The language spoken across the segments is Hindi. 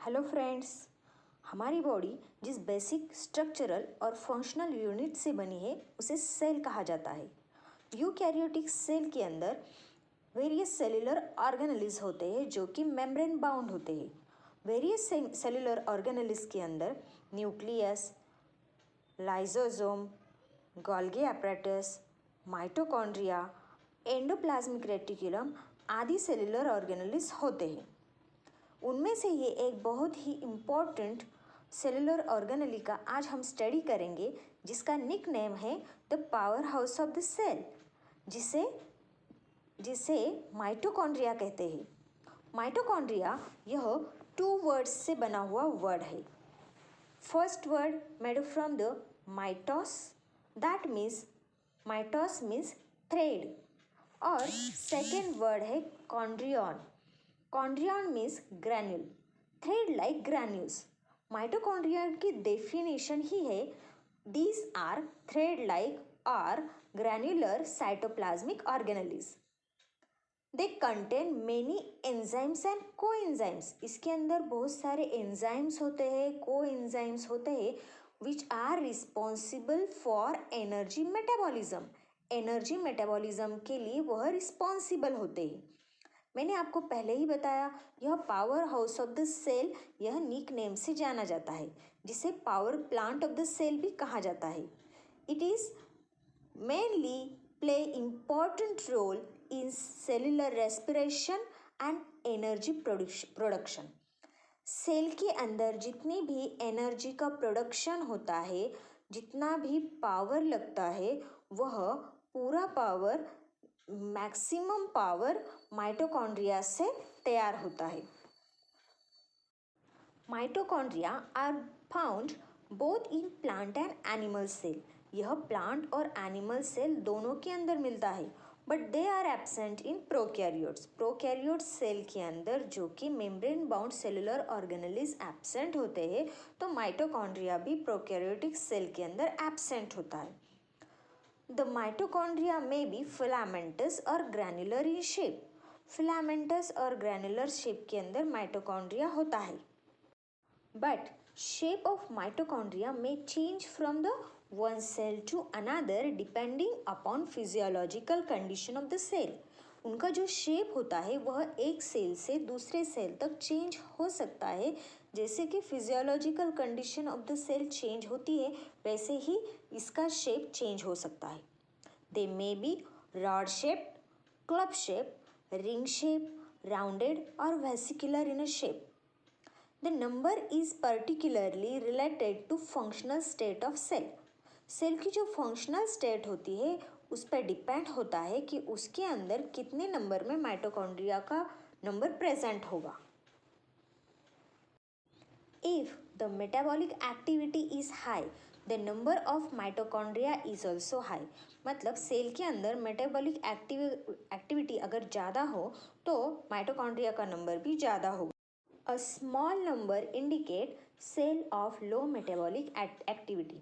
Hello friends. हमारी बॉडी जिस बेसिक स्ट्रक्चरल और फंक्शनल यूनिट से बनी है उसे सेल कहा जाता है। यूकैरियोटिक सेल के अंदर वेरियस सेलुलर ऑर्गेनेलिज होते हैं जो कि मेम्ब्रेन बाउंड होते हैं। वेरियस सेलुलर ऑर्गेनेलिज के अंदर nucleus, lysosome, Golgi apparatus, mitochondria, endoplasmic reticulum आदि सेलुलर ऑर्गेनेलिज होते हैं। उनमें से ये एक बहुत ही इम्पोर्टेंट सेलुलर ऑर्गेनेली का आज हम स्टडी करेंगे जिसका निक नेम है the powerhouse of the cell, जिसे जिसे माइटोकॉन्ड्रिया कहते हैं। माइटोकॉन्ड्रिया यह 2 वर्ड्स से बना हुआ वर्ड है। First word made from the mitos, that means mitos means thread, और सेकेंड वर्ड है chondrion. Chondrion means granule, thread like granules. Mitochondria की डेफिनेशन ही है दीज आर थ्रेड लाइक और granular cytoplasmic organelles. They contain many enzymes and coenzymes. इसके अंदर बहुत सारे एंजाइम्स होते हैं, कोएंजाइम्स होते हैं which are responsible for energy metabolism. Energy metabolism के लिए वह रिस्पॉन्सिबल होते हैं। मैंने आपको पहले ही बताया यह powerhouse of the cell, यह निक नेम से जाना जाता है, जिसे power plant of the cell भी कहा जाता है। It is mainly play important role in cellular respiration and energy production. Cell के अंदर जितनी भी एनर्जी का प्रोडक्शन होता है, जितना भी पावर लगता है, वह पूरा पावर, मैक्सिमम पावर माइटोकॉन्ड्रिया से तैयार होता है। Mitochondria are found both in plant and animal cell. यह प्लांट और एनिमल सेल दोनों के अंदर मिलता है, but they are absent in prokaryotes. Prokaryote cell के अंदर जो कि membrane bound cellular organelles absent होते हैं, तो माइटोकॉन्ड्रिया भी प्रोकैरियोटिक सेल के अंदर एब्सेंट होता है। The mitochondria may be filamentous और granular in shape. filamentous और granular shape के अंदर माइटोकॉन्ड्रिया होता है, but shape of mitochondria may change from the one cell to another depending upon physiological condition of the cell. उनका जो शेप होता है वह एक सेल से दूसरे सेल तक चेंज हो सकता है। जैसे कि physiological condition of the cell change होती है, वैसे ही इसका शेप चेंज हो सकता है। They may be rod shape, club shape, ring shape, rounded और vesicular in a shape. The number is particularly related to functional state of cell. Cell की जो फंक्शनल स्टेट होती है उस पर डिपेंड होता है कि उसके अंदर कितने नंबर में माइटोकॉन्ड्रिया का नंबर प्रेजेंट होगा। If the metabolic activity is high, the number of mitochondria is also high. मतलब सेल के अंदर मेटाबॉलिक एक्टिविटी अगर ज़्यादा हो तो माइटोकॉन्ड्रिया का नंबर भी ज़्यादा होगा। A small number indicate cell of low metabolic activity.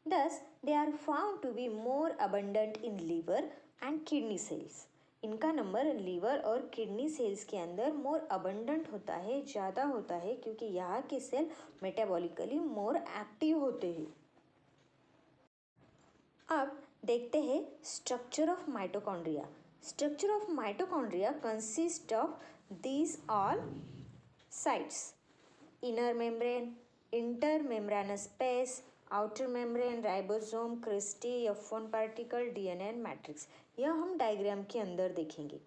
Thus, they are found to be more abundant in liver and kidney cells. इनका नंबर लीवर और किडनी सेल्स के अंदर मोर अबंडेंट होता है, ज़्यादा होता है, क्योंकि यहाँ के सेल मेटाबॉलिकली मोर एक्टिव होते हैं। अब देखते हैं structure of mitochondria. Structure of mitochondria consist of these all sites: inner membrane, inter membranes space, outer membrane, ribosome, cristae, F1 particle, DNA and matrix. यह हम डायग्राम के अंदर देखेंगे।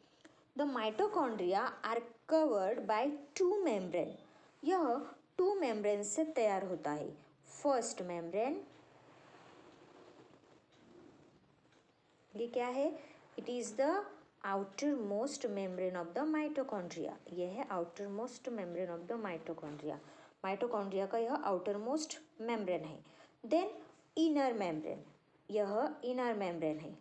The mitochondria are covered by 2 membrane. यह 2 मेम्ब्रेन से तैयार होता है। फर्स्ट मेम्ब्रेन, ये क्या है? It is the outermost membrane of the mitochondria. यह है outermost membrane of the mitochondria. Mitochondria का यह आउटर मोस्ट मेम्ब्रेन है। देन इनर मेम्ब्रेन, यह इनर मेम्ब्रेन है।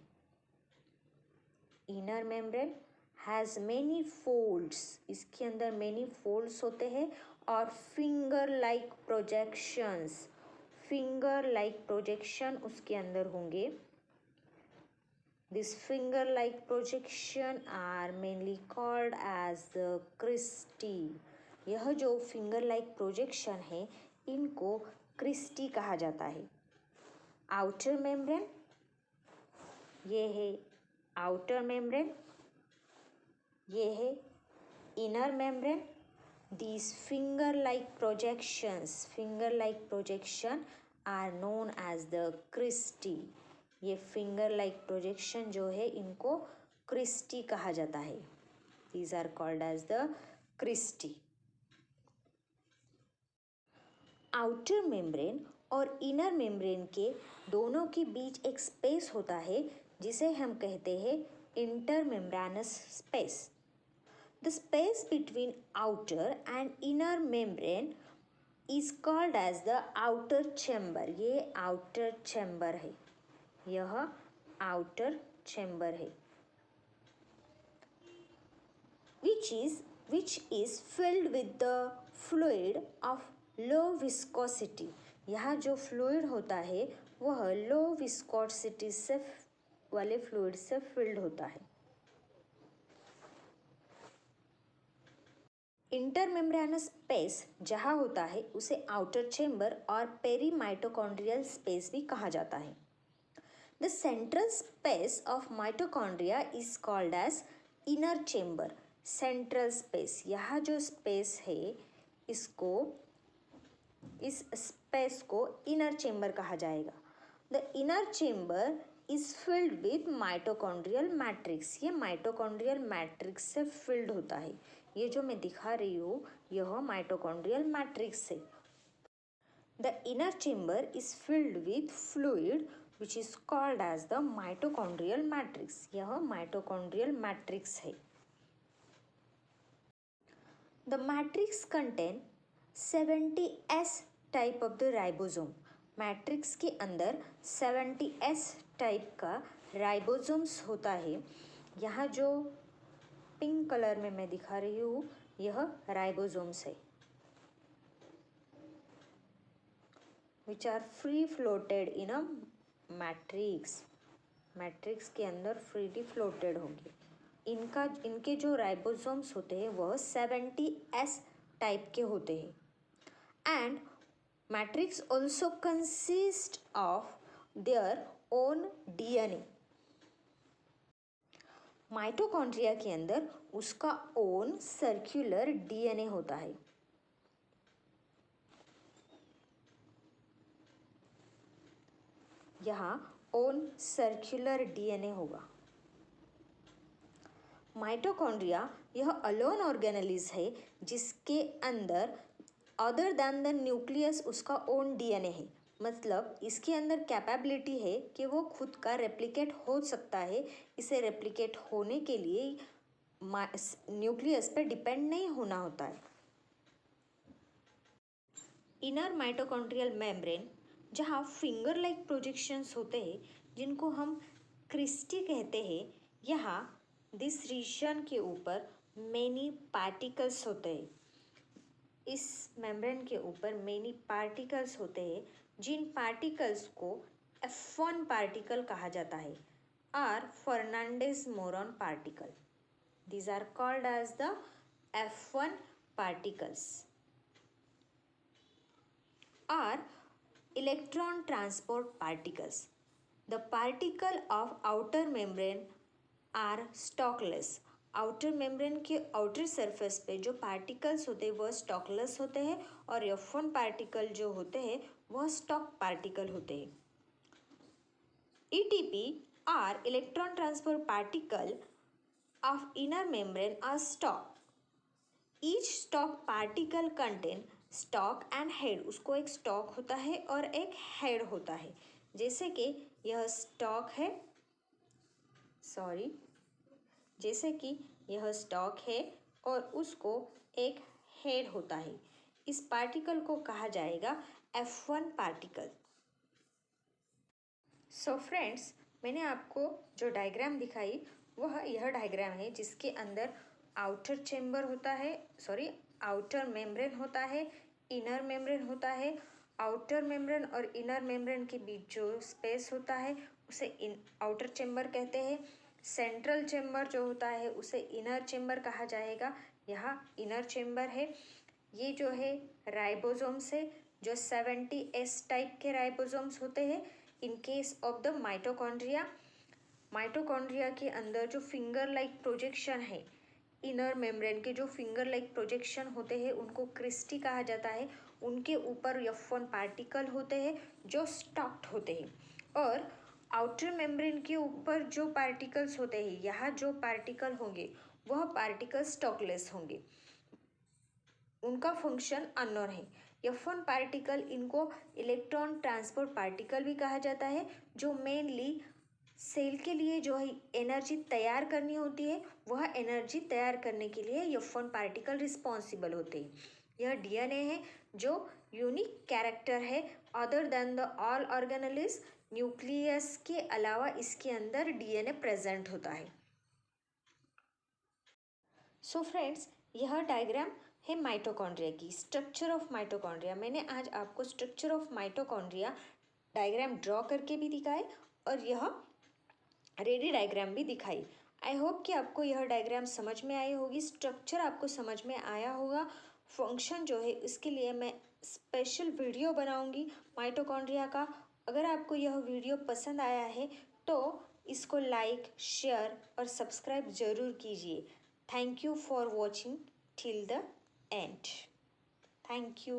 Inner membrane has many folds, इसके अंदर मेनी फोल्ड्स होते हैं और finger like projections, finger like projection उसके अंदर होंगे। This finger like projection are mainly called as the cristae. यह जो फिंगर लाइक प्रोजेक्शन है इनको क्रिस्टी कहा जाता है। आउटर मेम्ब्रेन, ये है आउटर मेम्ब्रेन, ये है inner membrane. These finger-like projection are known as the cristae। ये finger-like projection जो है इनको cristae कहा जाता है। These are called as the cristae। Outer membrane और इनर मेम्ब्रेन के दोनों के बीच एक स्पेस होता है जिसे हम कहते हैं intermembranous space. The space between outer and inner membrane is called as the outer chamber। ये outer chamber है, यह outer chamber है, which is filled with the fluid of low viscosity। यहाँ जो fluid होता है वह low viscosity से वाले fluid से filled होता है। इंटरमेम्ब्रेनस स्पेस जहाँ होता है उसे आउटर चेम्बर और पेरीमाइटोकॉन्ड्रियल स्पेस भी कहा जाता है। The central space of mitochondria is called as inner chamber. Central space, यहाँ जो स्पेस है इस स्पेस को इनर चेम्बर कहा जाएगा। The inner chamber is filled with mitochondrial matrix. ये माइटोकॉन्ड्रियल मैट्रिक्स से फिल्ड होता है। ये जो मैं दिखा रही हूँ यह माइटोकॉन्ड्रियल मैट्रिक्स है। The inner chamber is filled with fluid which is called as the mitochondrial matrix. यह माइटोकॉन्ड्रियल मैट्रिक्स है। The matrix contain 70S type of the ribosome. Matrix के अंदर 70S टाइप का राइबोसोम्स होता है। यहाँ जो पिंक कलर में मैं दिखा रही हूँ यह राइबोसोम्स है, which are free floated in a matrix. Matrix के अंदर फ्रीली फ्लोटेड होंगे। इनके जो राइबोसोम्स होते हैं वह 70S टाइप के होते हैं। And matrix also consist of their own DNA। Mitochondria के अंदर उसका ओन सर्कुलर DNA होता है। यहाँ ओन सर्कुलर DNA होगा। माइटोकॉन्ड्रिया यह अलोन ऑर्गेनेलिज है जिसके अंदर अदर दैन द न्यूक्लियस उसका ओन DNA है। मतलब इसके अंदर कैपेबिलिटी है कि वो खुद का रेप्लिकेट हो सकता है। इसे रेप्लिकेट होने के लिए न्यूक्लियस पे डिपेंड नहीं होना होता है। इनर माइटोकॉन्ड्रियल मेम्ब्रेन जहाँ फिंगर लाइक प्रोजेक्शंस होते हैं जिनको हम क्रिस्टी कहते हैं, यहाँ दिस रीजन के ऊपर मेनी पार्टिकल्स होते हैं। इस मेम्ब्रेन के ऊपर मेनी पार्टिकल्स होते हैं जिन पार्टिकल्स को F1 पार्टिकल कहा जाता है और फर्नांडिस मोरन particle. These are called as the F1 particles or electron transport particles. The particle of outer membrane are stalkless। Outer membrane के आउटर सरफेस पे जो पार्टिकल्स होते हैं वह स्टॉकलेस होते हैं और F1 पार्टिकल जो होते हैं वह स्टॉक पार्टिकल होते हैं। ETP or electron transport particle of inner membrane are stalk। Each stalk particle contain stalk and head। उसको एक स्टॉक होता है और एक हेड होता है। जैसे कि यह स्टॉक है, जैसे कि यह स्टॉक है और उसको एक हेड होता है। इस पार्टिकल को कहा जाएगा F1 पार्टिकल। सो फ्रेंड्स, मैंने आपको जो डायग्राम दिखाई वह यह डायग्राम है जिसके अंदर आउटर चेम्बर होता है, आउटर मेम्ब्रेन होता है, इनर मेम्ब्रेन होता है। आउटर मेम्ब्रेन और इनर मेम्ब्रेन के बीच जो स्पेस होता है उसे आउटर चेम्बर कहते हैं। सेंट्रल चेम्बर जो होता है उसे इनर चेम्बर कहा जाएगा। यहाँ इनर चेम्बर है। ये जो है राइबोसोम्स है, जो 70S टाइप के राइबोसोम्स होते हैं in case of the mitochondria. Mitochondria के अंदर जो फिंगर लाइक प्रोजेक्शन है, इनर मेम्ब्रेन के जो फिंगर लाइक प्रोजेक्शन होते हैं उनको क्रिस्टी कहा जाता है। उनके ऊपर F1 पार्टिकल होते हैं जो स्टॉक्ड होते हैं, और आउटर मेम्ब्रेन के ऊपर जो पार्टिकल्स होते हैं, यहाँ जो पार्टिकल होंगे वह पार्टिकल स्टॉकलेस होंगे, उनका फंक्शन अननोन है। F1 पार्टिकल इनको इलेक्ट्रॉन ट्रांसपोर्ट पार्टिकल भी कहा जाता है, जो मेनली सेल के लिए जो है एनर्जी तैयार करनी होती है, वह एनर्जी तैयार करने के लिए F1 पार्टिकल रिस्पॉन्सिबल होते हैं। यह डीएनए है जो यूनिक कैरेक्टर है other than the all organelles. Nucleus के अलावा इसके अंदर डीएनए प्रेजेंट होता है। सो फ्रेंड्स, यह डायग्राम है माइटोकॉन्ड्रिया की, स्ट्रक्चर ऑफ माइटोकॉन्ड्रिया। मैंने आज आपको structure of mitochondria diagram draw करके भी दिखाए और यह रेडी डायग्राम भी दिखाई। आई होप कि आपको यह डायग्राम समझ में आई होगी, स्ट्रक्चर आपको समझ में आया होगा। फंक्शन जो है इसके लिए मैं स्पेशल वीडियो बनाऊंगी माइटोकॉन्ड्रिया का। अगर आपको यह वीडियो पसंद आया है तो इसको लाइक, शेयर और सब्सक्राइब ज़रूर कीजिए। Thank you for watching till the end. Thank you.